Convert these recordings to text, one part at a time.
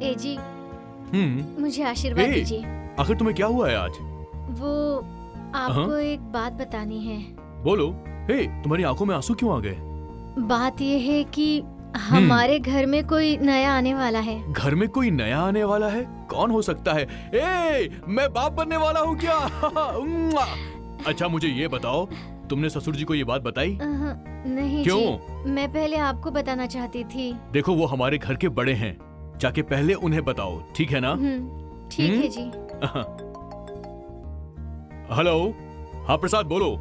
ए जी, मुझे आशीर्वाद ए, दीजिए। आखिर तुम्हें क्या हुआ है आज? वो आपको एक बात बतानी है। बोलो। हे, तुम्हारी आंखों में आंसू क्यों आ गए? बात ये है कि हमारे घर में कोई नया आने वाला है। घर में कोई नया आने वाला है? कौन हो सकता है? ए, मैं बाप बनने वाला हूँ क्या? अच्छा मुझे ये बताओ, तुमने ससुर जी को ये बात बताई? नहीं क्यों? जी, मैं पहले आपको बताना चाहती थी। देखो वो हमारे घर के बड़े हैं, जाके पहले उन्हें बताओ, ठीक है ना? ठीक है जी। हेलो, हाँ प्रसाद बोलो।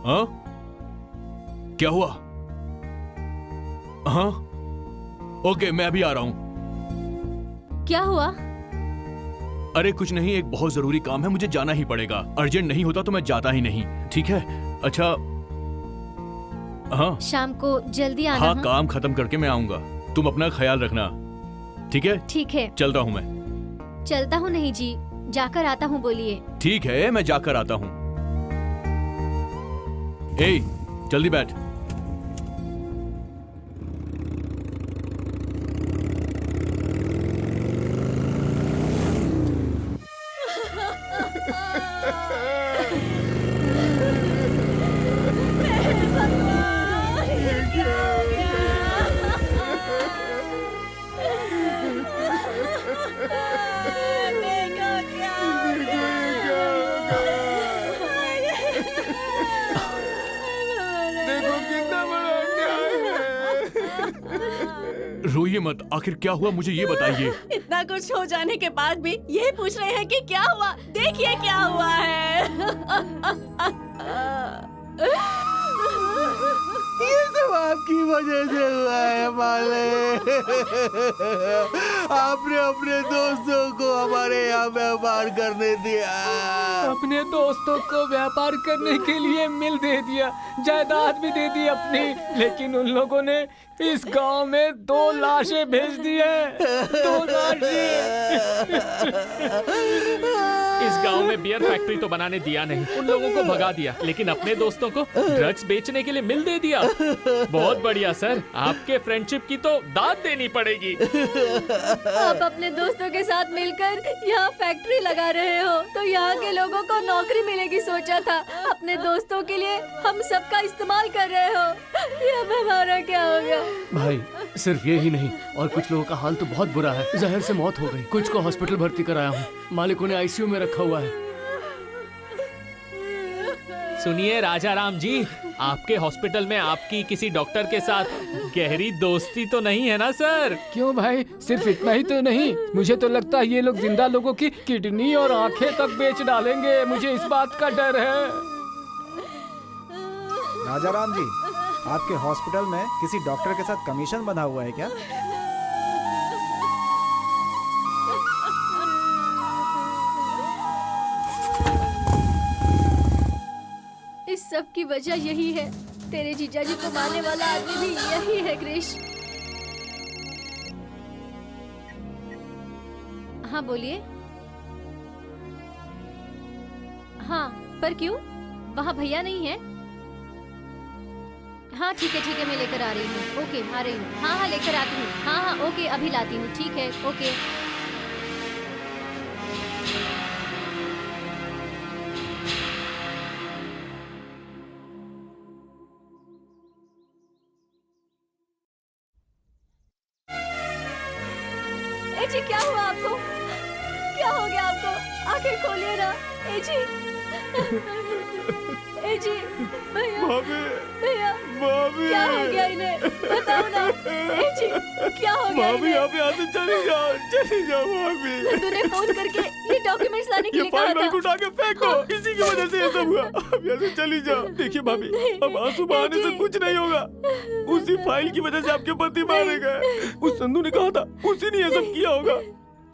हाँ, क्या हुआ? हाँ, ओके मैं अभी आ रहा हूँ। क्या हुआ? अरे कुछ नहीं, एक बहुत जरूरी काम है, मुझे जाना ही पड़ेगा। अर्जेंट नहीं होता तो मैं जाता ही नहीं, ठीक है? अच्छा हाँ, शाम को जल्दी आना। हाँ काम खत्म करके मैं आऊंगा। तुम अपना ख्याल रखना, ठीक है? ठीक है। चलता हूँ मैं। चलता हूँ नहीं जी, जाकर आता हूँ बोलिए। ठीक है मैं जाकर आता हूँ। ए, जल्दी बैठ। रोइए मत, आखिर क्या हुआ मुझे ये बताइए। इतना कुछ हो जाने के बाद भी ये पूछ रहे हैं कि क्या हुआ। देखिए क्या हुआ है। ये सब आपकी वजह से हुआ है माले। आपने अपने दोस्तों को हमारे यहाँ व्यापार करने दिया। अपने दोस्तों को व्यापार करने के लिए मिल दे दिया, जायदाद भी दे दी अपनी, लेकिन उन लोगों ने इस गांव में 2 लाशें भेज दी है। 2 लाशें। इस गांव में बियर फैक्ट्री तो बनाने दिया नहीं, उन लोगों को भगा दिया, लेकिन अपने दोस्तों को ड्रग्स बेचने के लिए मिल दे दिया। बहुत बढ़िया सर, आपके फ्रेंडशिप की तो दाद देनी पड़ेगी। आप अपने दोस्तों के साथ मिलकर यहाँ फैक्ट्री लगा रहे हो तो यहाँ के लोगों को नौकरी मिलेगी सोचा था। अपने दोस्तों के लिए हम सबका इस्तेमाल कर रहे हो। ये अब हमारा क्या होगा? भाई सिर्फ ये ही नहीं, और कुछ लोगों का हाल तो बहुत बुरा है। जहर से मौत हो गई, कुछ को हॉस्पिटल भर्ती कराया हूँ, मालिकों ने आईसीयू में रखा हुआ है। सुनिए राजा राम जी, आपके हॉस्पिटल में आपकी किसी डॉक्टर के साथ गहरी दोस्ती तो नहीं है ना सर? क्यों भाई, सिर्फ इतना ही तो नहीं, मुझे तो लगता है ये लोग जिंदा लोगों की किडनी और आंखें तक बेच डालेंगे। मुझे इस बात का डर है। राजा राम जी, आपके हॉस्पिटल में किसी डॉक्टर के साथ कमीशन बंधा हुआ है क्या? इस सब की वजह यही है। तेरे जीजाजी को मारने वाला आदमी भी यही है क्रिश। हाँ बोलिए। हाँ पर क्यों? वहाँ भैया नहीं है? हाँ ठीक है मैं लेकर आ रही हूँ। ओके आ रही हूँ। हाँ लेकर आती हूँ। हाँ ओके अभी लाती हूँ। ठीक है ओके। ए जी क्या हुआ आपको? क्या हो गया आपको? आंखें खोलिए ना। ए जी ए जी भैया भैया क्या हो गया इन्हें? बताओ ना। ए जी क्या हो गया इन्हें? यहाँ से चली जाओ भाभी। नंदू ने फोन करके ये डॉक्यूमेंट्स लाने के लिए कहा था। उठा के फेंक दो, इसी की वजह से ये सब हुआ। अब यहाँ से चली जाओ। देखिए भाभी, अब आंसू बहाने से कुछ नहीं होगा। उसी फाइल की वजह से आपके पति मारे गए। उस संधू ने कहा था, उसी ने ये सब किया होगा।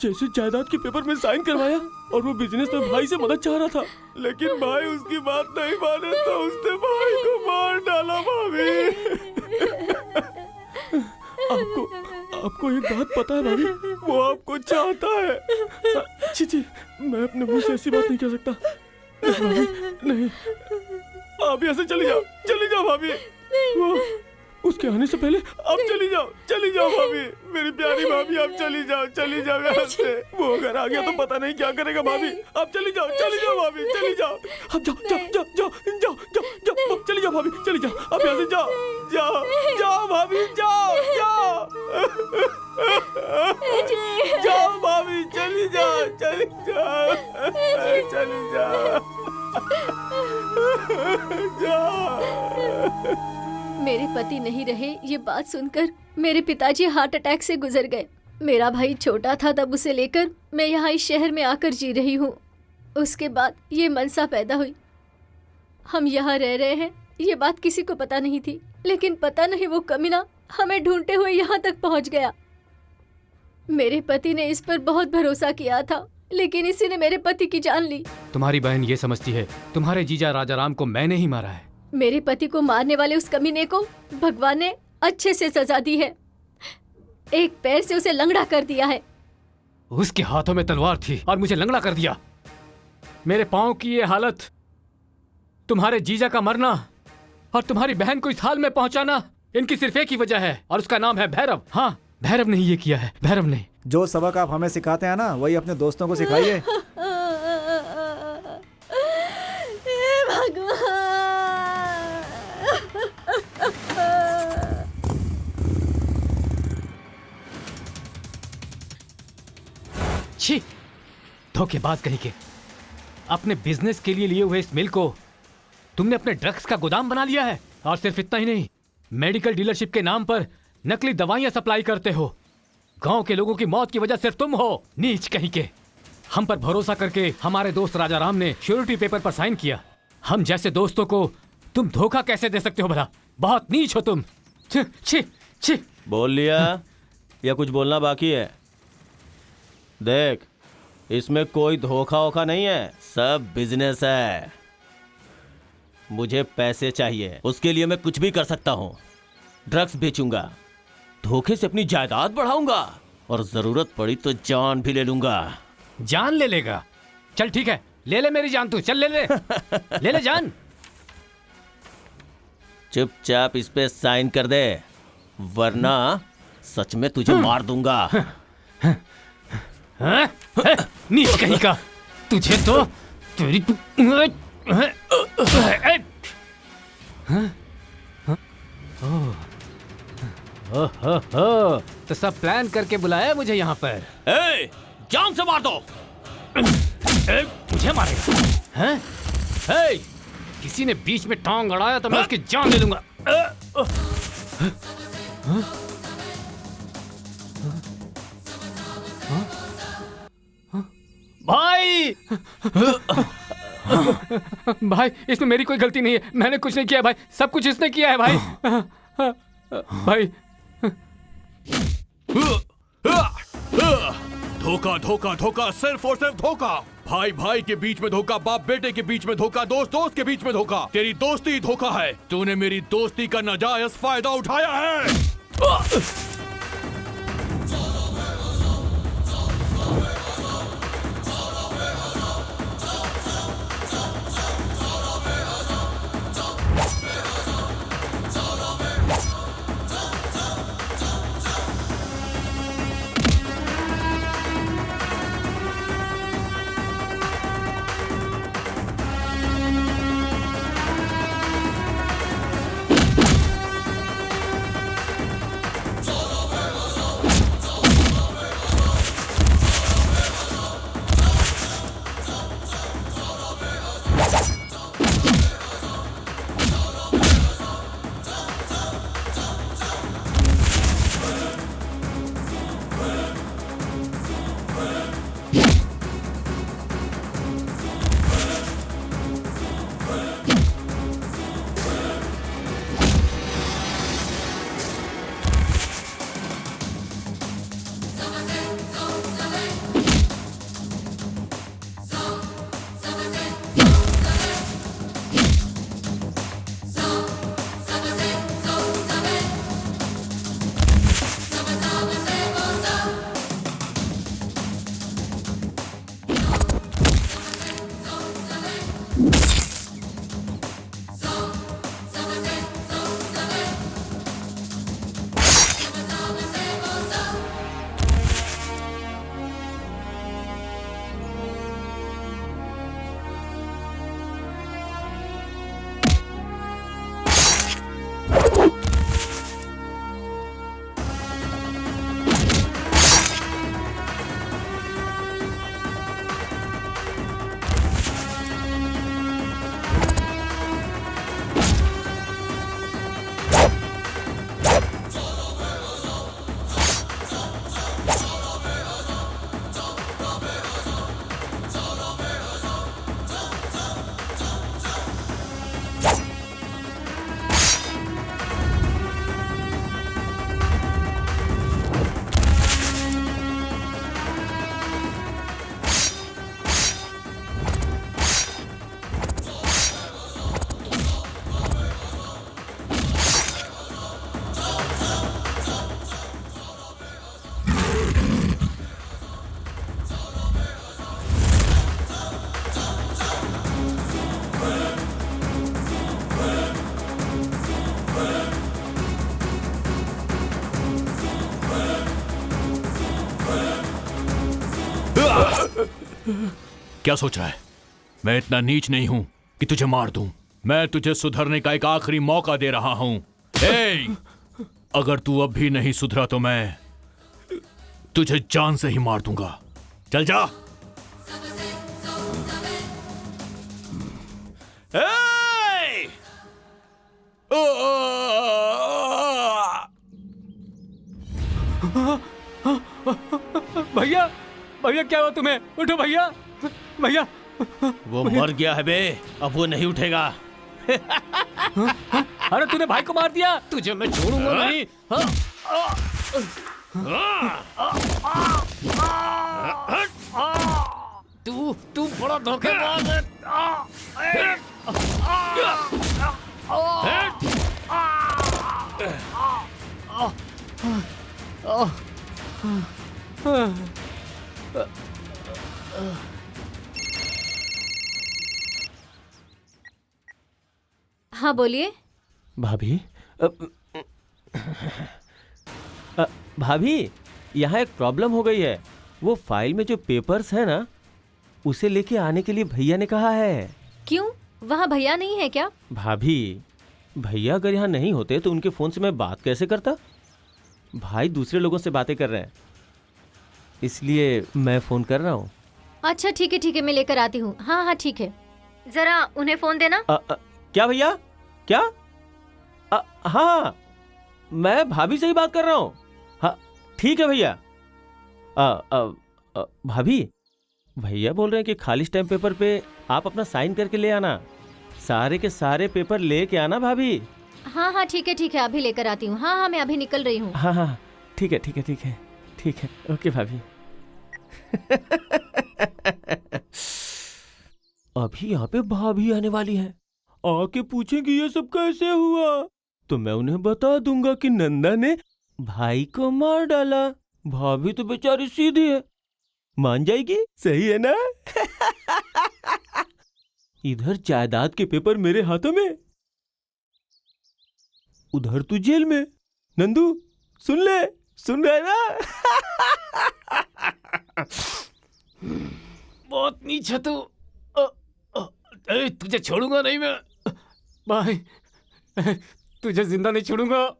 जैसे जायदाद के पेपर में साइन करवाया और वो बिजनेस में भाई से मदद चाह रहा था, लेकिन भाई उसकी बात नहीं माने तो उसने भाई को मार डाला। भाभी आपको एक बात पता है भाभी, वो आपको चाहता है। छी, मैं अपने मुंह से ऐसी बात नहीं कह सकता। भाभी नहीं, आप यहाँ से चली जाओ भाभी। वो उसके आने से पहले आप चली जाओ भाभी, मेरी प्यारी भाभी, आप चली जाओ यहाँ से। वो अगर आ गया तो पता नहीं क्या करेगा भाभी। आप चली जाओ भाभी, चली जाओ। आप जाओ, चली जाओ भाभी, चली जाओ। आप यहाँ से जाओ भाभी, जाओ भाभी, चली जाओ। मेरे पति नहीं रहे, ये बात सुनकर मेरे पिताजी हार्ट अटैक से गुजर गए। मेरा भाई छोटा था तब उसे लेकर मैं यहाँ इस शहर में आकर जी रही हूँ। उसके बाद ये मनसा पैदा हुई। हम यहाँ रह रहे हैं, ये बात किसी को पता नहीं थी, लेकिन पता नहीं वो कमीना हमें ढूंढते हुए यहाँ तक पहुँच गया। मेरे पति ने इस पर बहुत भरोसा किया था, लेकिन इसी ने मेरे पति की जान ली। तुम्हारी बहन ये समझती है तुम्हारे जीजा राजाराम को मैंने ही मारा है। मेरे पति को मारने वाले उस कमीने को भगवान ने अच्छे से सजा दी है। एक पैर से उसे लंगड़ा कर दिया है। उसके हाथों में तलवार थी और मुझे लंगड़ा कर दिया। मेरे पाँव की ये हालत, तुम्हारे जीजा का मरना और तुम्हारी बहन को इस हाल में पहुंचाना, इनकी सिर्फ एक ही वजह है और उसका नाम है भैरव। हाँ, भैरव ने ये किया है, भैरव ने। जो सबक आप हमें सिखाते हैं ना, वही अपने दोस्तों को सिखाइए। छी, धोखेबाज कहीं के। अपने बिजनेस के लिए हुए इस मिल को तुमने अपने ड्रग्स का गोदाम बना लिया है। और सिर्फ इतना ही नहीं, मेडिकल डीलरशिप के नाम पर नकली दवाइयां सप्लाई करते हो। गांव के लोगों की मौत की वजह सिर्फ तुम हो, नीच कहीं के। हम पर भरोसा करके हमारे दोस्त राजाराम ने श्योरिटी पेपर पर साइन किया। हम जैसे दोस्तों को तुम धोखा कैसे दे सकते हो भला? बहुत नीच हो तुम। छी छी छी। बोल लिया या कुछ बोलना बाकी है? देख, इसमें कोई धोखा वोखा नहीं है, सब बिजनेस है। मुझे पैसे चाहिए, उसके लिए मैं कुछ भी कर सकता हूँ। ड्रग्स बेचूंगा, धोखे से अपनी जायदाद बढ़ाऊंगा और जरूरत पड़ी तो जान भी ले लूंगा। जान ले लेगा? चल ठीक है, ले ले मेरी जान तू, चल ले ले। ले ले जान। चुपचाप इस पे साइन कर दे, वरना सच में तुझे मार दूंगा। नीच कहीं का, तुझे तो तेरी तो सब प्लान करके बुलाया मुझे यहाँ पर। जान से मार दो। मुझे मारे? हैं? किसी ने बीच में टांग अड़ाया तो मैं उसकी जान ले लूंगा। भाई भाई, इसमें मेरी कोई गलती नहीं है, मैंने कुछ नहीं किया भाई, सब कुछ इसने किया है भाई। भाई धोखा धोखा धोखा, सिर्फ और सिर्फ धोखा। भाई भाई के बीच में धोखा, बाप बेटे के बीच में धोखा, दोस्त दोस्त के बीच में धोखा। तेरी दोस्ती धोखा है। तूने मेरी दोस्ती का नाजायज फायदा उठाया है। क्या सोच रहा है? मैं इतना नीच नहीं हूं कि तुझे मार दूं। मैं तुझे सुधरने का एक आखिरी मौका दे रहा हूं। ए, अगर तू अब भी नहीं सुधरा तो मैं तुझे जान से ही मार दूंगा। चल जा। भैया भैया क्या हुआ तुम्हें? उठो भैया भैया। वो मर गया है बे, अब वो नहीं उठेगा। अरे तूने भाई को मार दिया, तुझे मैं छोड़ूंगा नहीं। तू बड़ा धोखेबाज है। हाँ बोलिए। भाभी भाभी, यहाँ एक प्रॉब्लम हो गई है। वो फाइल में जो पेपर्स है ना, उसे लेके आने के लिए भैया ने कहा है। क्यों, वहाँ भैया नहीं है क्या? भाभी, भैया अगर यहाँ नहीं होते तो उनके फोन से मैं बात कैसे करता? भाई दूसरे लोगों से बातें कर रहे हैं, इसलिए मैं फोन कर रहा हूँ। अच्छा ठीक है, मैं लेकर आती हूँ। हाँ हाँ ठीक है, जरा उन्हें फोन देना। क्या भैया? क्या? हाँ, मैं भाभी से ही बात कर रहा हूँ। हाँ ठीक है भैया। भाभी, भैया बोल रहे हैं कि खाली स्टैम्प पेपर पे आप अपना साइन करके ले आना। सारे के सारे पेपर लेके आना भाभी। हाँ हाँ ठीक है, अभी लेकर आती हूँ। हाँ मैं अभी निकल रही हूँ। हाँ ठीक है ओके भाभी। अभी यहाँ पे भाभी आने वाली है, आके पूछेंगी ये सब कैसे हुआ, तो मैं उन्हें बता दूंगा कि नंदा ने भाई को मार डाला। भाभी तो बेचारी सीधी है, मान जाएगी। सही है ना? इधर जायदाद के पेपर मेरे हाथों में, उधर तू जेल में। नंदू सुन रहा है ना? बहुत नीच है तू। तुझे छोड़ूंगा नहीं मैं भाई, तुझे जिंदा नहीं छोड़ूंगा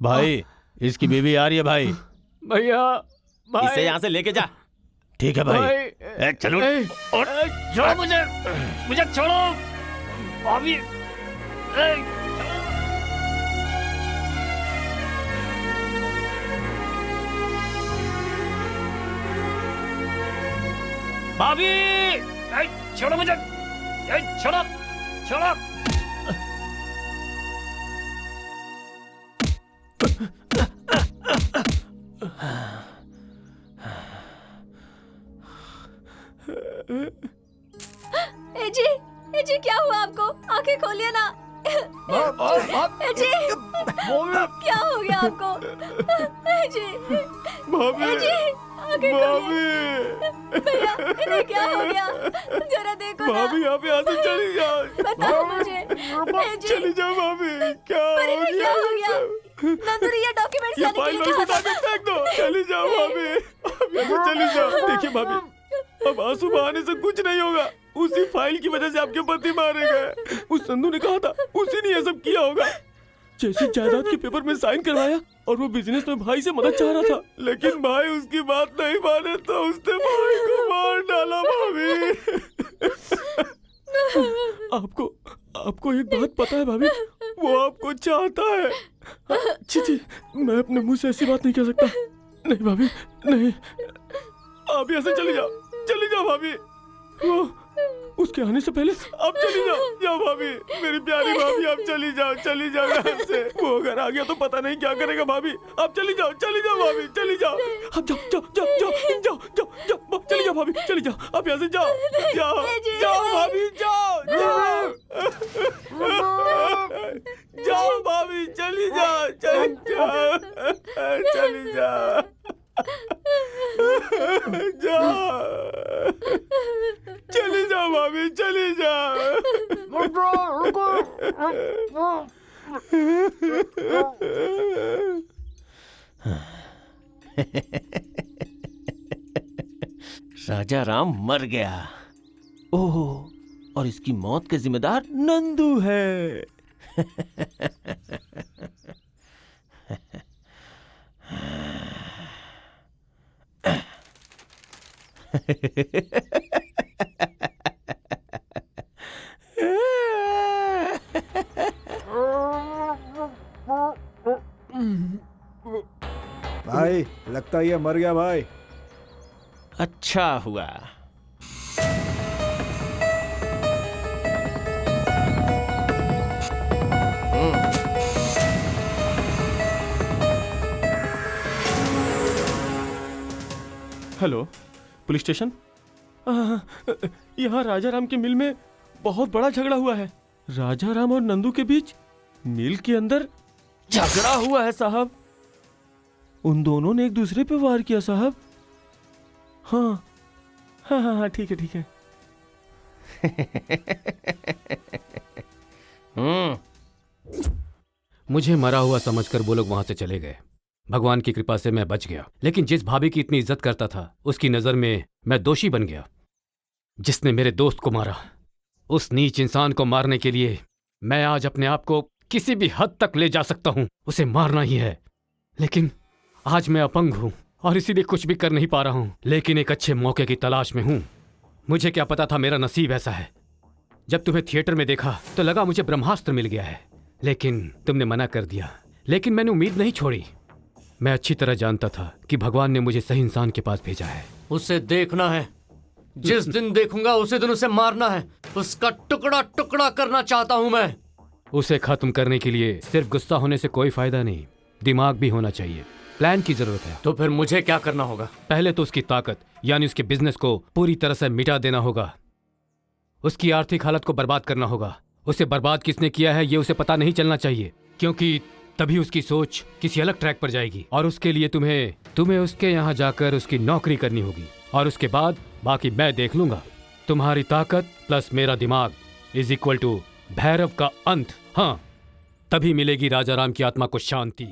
भाई। इसकी बीवी आ रही है भाई। भैया भाई, इसे यहाँ से लेके जा। ठीक है भाई। चलो छोड़ो मुझे छोड़ो अभी। भाभी छोड़ो मुझे, छोड़ो। ए जी क्या हुआ आपको? आंखें खोलिए ना। ए जी क्या हो गया आपको? ए जी आंखें खोलिए। भैया इन्हें क्या हो गया? जरा देखो ना। भाभी आप यहाँ से चली जाओ। बताओ मुझे। ए जी चली जाओ भाभी। क्या पर हो इन्हें क्या हो गया? नंदुरी ये डॉक्यूमेंट्स ये लाने के फाइल लिए उठा कहा के था। फेंक दो। चली जाओ भाभी, अब यहाँ से चली जाओ। देखिए भाभी, अब आंसू बहाने से कुछ नहीं होगा। उसी फाइल की वजह से आपके पति मारे गए। उस संधू ने कहा था उसी ने ये सब किया होगा। जैसे जायदाद के पेपर में साइन करवाया और वो बिजनेस में भाई से मदद चाह रहा था, लेकिन भाई उसकी बात नहीं माने तो उसने भाई को मार डाला। भाभी आपको एक बात पता है भाभी, वो आपको चाहता है। छी, मैं अपने मुंह से ऐसी बात नहीं कह सकता। नहीं भाभी नहीं, आप यहाँ से चली जाओ भाभी। वो उसके आने से पहले आप चली जाओ भाभी। मेरी प्यारी भाभी, आप चली जाओ यहाँ से। वो अगर आ गया तो पता नहीं क्या करेगा भाभी। आप चली जाओ भाभी, चली जाओ। आप जाओ चली जाओ भाभी, चली जाओ। आप यहाँ से जाओ भाभी, जाओ भाभी, चली जाओ। चली जाओ भाभी, चली जाओ। राजा राम मर गया। ओह, और इसकी मौत के जिम्मेदार नंदू है। भाई लगता है ये मर गया भाई। अच्छा हुआ। Hello, police station. यहाँ राजा राम के मिल में बहुत बड़ा झगड़ा हुआ है। राजा राम और नंदू के बीच मिल के अंदर झगड़ा हुआ है साहब। उन दोनों ने एक दूसरे पे वार किया साहब। हाँ हाँ हाँ हाँ, ठीक है ठीक है। मुझे मरा हुआ समझकर वो लोग वहां से चले गए। भगवान की कृपा से मैं बच गया, लेकिन जिस भाभी की इतनी इज्जत करता था उसकी नजर में मैं दोषी बन गया। जिसने मेरे दोस्त को मारा, उस नीच इंसान को मारने के लिए मैं आज अपने आप को किसी भी हद तक ले जा सकता हूं। उसे मारना ही है, लेकिन आज मैं अपंग हूं और इसीलिए कुछ भी कर नहीं पा रहा हूं। लेकिन एक अच्छे मौके की तलाश में हूं। मुझे क्या पता था मेरा नसीब ऐसा है। जब तुम्हें थिएटर में देखा तो लगा मुझे ब्रह्मास्त्र मिल गया है, लेकिन तुमने मना कर दिया। लेकिन मैंने उम्मीद नहीं छोड़ी। मैं अच्छी तरह जानता था कि भगवान ने मुझे सही इंसान के पास भेजा है। उसे देखना है। जिस दिन देखूंगा उसी दिन उसे मारना है। उसका टुकड़ा टुकड़ा करना चाहता हूं मैं। उसे खत्म करने के लिए सिर्फ गुस्सा होने से कोई फायदा नहीं, दिमाग भी होना चाहिए। प्लान की जरूरत है। तो फिर मुझे क्या करना होगा? पहले तो उसकी ताकत यानी उसके बिजनेस को पूरी तरह से मिटा देना होगा। उसकी आर्थिक हालत को बर्बाद करना होगा। उसे बर्बाद किसने किया है ये उसे पता नहीं चलना चाहिए, क्योंकि तभी उसकी सोच किसी अलग ट्रैक पर जाएगी। और उसके लिए तुम्हें उसके यहाँ जाकर उसकी नौकरी करनी होगी, और उसके बाद बाकी मैं देख लूंगा। तुम्हारी ताकत प्लस मेरा दिमाग इज इक्वल टू भैरव का अंत। हाँ, तभी मिलेगी राजा राम की आत्मा को शांति।